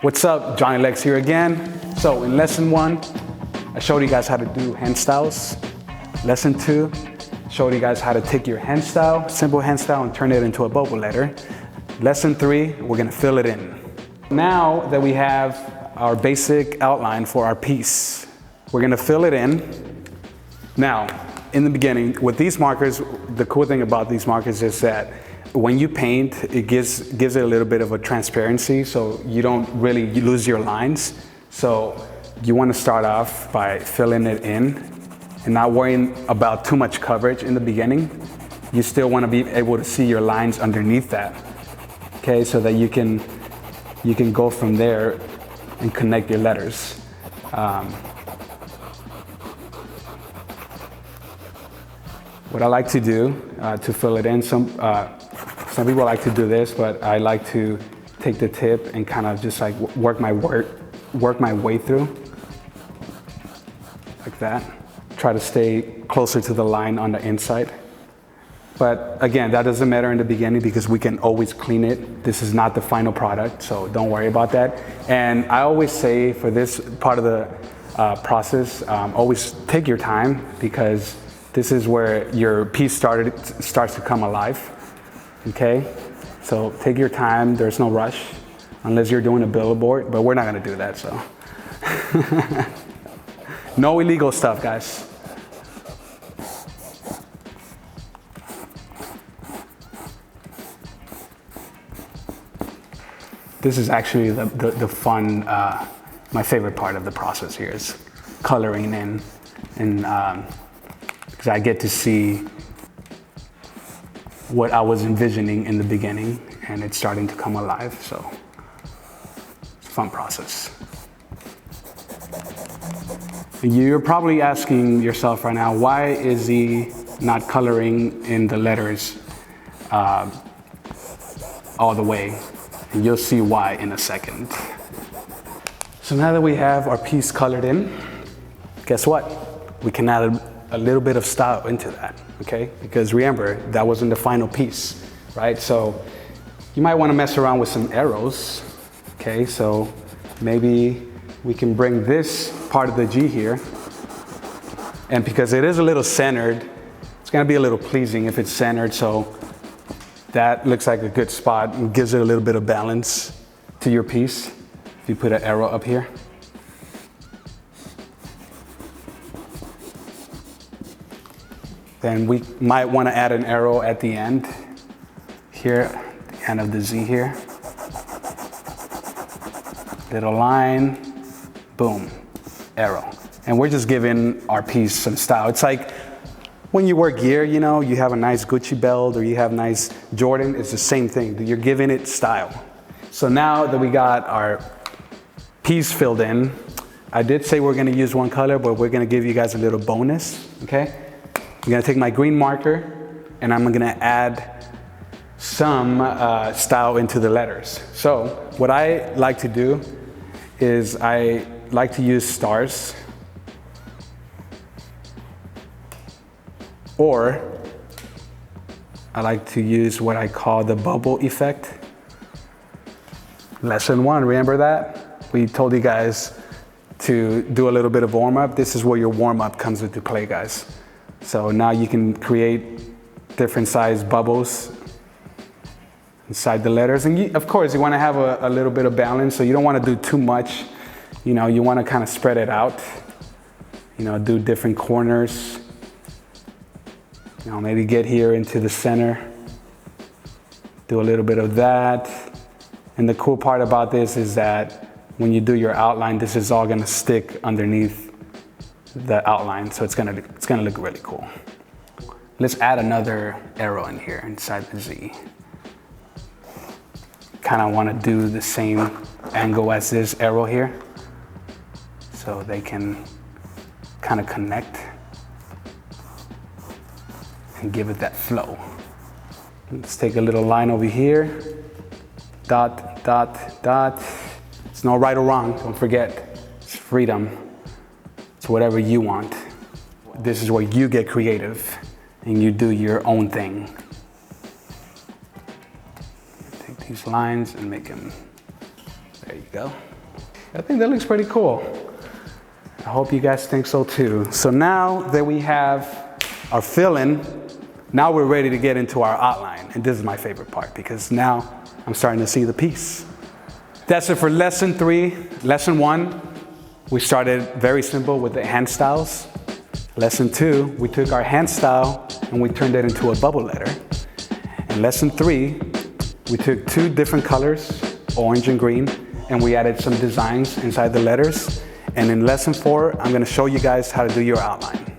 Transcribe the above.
What's up, Johnny Leggz here again. So in lesson 1, I showed you guys how to do hand styles. Lesson 2, showed you guys how to take your hand style, simple hand style, and turn it into a bubble letter. Lesson 3, we're gonna fill it in. Now that we have our basic outline for our piece, we're gonna fill it in. Now, in the beginning, with these markers, the cool thing about these markers is that when you paint, it gives it a little bit of a transparency, so you don't really lose your lines. So you want to start off by filling it in and not worrying about too much coverage in the beginning. You still want to be able to see your lines underneath that, okay, so that you can go from there and connect your letters. What I like to do to fill it in, some people like to do this, but I like to take the tip and kind of just like work my way through, like that. Try to stay closer to the line on the inside. But again, that doesn't matter in the beginning because we can always clean it. This is not the final product, so don't worry about that. And I always say for this part of the process, always take your time because this is where your piece starts to come alive. Okay, so take your time, there's no rush, unless you're doing a billboard, but we're not gonna do that, so. No illegal stuff, guys. This is actually the fun, my favorite part of the process here is coloring in, and because I get to see what I was envisioning in the beginning, and it's starting to come alive, so it's a fun process. You're probably asking yourself right now, why is he not coloring in the letters all the way? And you'll see why in a second. So now that we have our piece colored in, guess what? We can add a little bit of style into that, okay? Because remember, that wasn't the final piece, right? So you might want to mess around with some arrows, okay? So maybe we can bring this part of the G here, and because it is a little centered, it's gonna be a little pleasing if it's centered, so that looks like a good spot and gives it a little bit of balance to your piece if you put an arrow up here. Then we might want to add an arrow at the end here, the end of the Z here. Little line, boom, arrow. And we're just giving our piece some style. It's like when you wear gear, you know, you have a nice Gucci belt or you have nice Jordan, it's the same thing. You're giving it style. So now that we got our piece filled in, I did say we're gonna use one color, but we're gonna give you guys a little bonus, okay? I'm gonna take my green marker and I'm gonna add some style into the letters. So what I like to do is I like to use stars, or I like to use what I call the bubble effect. Lesson 1, remember that? We told you guys to do a little bit of warm up. This is where your warm up comes into play, guys. So now you can create different size bubbles inside the letters. And of course, you want to have a little bit of balance, so you don't want to do too much. You know, you want to kind of spread it out. You know, do different corners. You know, maybe get here into the center. Do a little bit of that. And the cool part about this is that when you do your outline, this is all going to stick underneath the outline, so it's gonna look really cool. Let's add another arrow in here inside the Z. Kind of want to do the same angle as this arrow here, so they can kind of connect and give it that flow. Let's take a little line over here. Dot, dot, dot. It's no right or wrong, don't forget. It's freedom. It's whatever you want. This is where you get creative and you do your own thing. Take these lines and make them, there you go. I think that looks pretty cool. I hope you guys think so too. So now that we have our fill-in, now we're ready to get into our outline. And this is my favorite part because now I'm starting to see the piece. That's it for lesson 3. Lesson 1, we started very simple with the hand styles. Lesson 2, we took our hand style and we turned it into a bubble letter. In lesson 3, we took 2 different colors, orange and green, and we added some designs inside the letters. And in lesson 4, I'm gonna show you guys how to do your outline.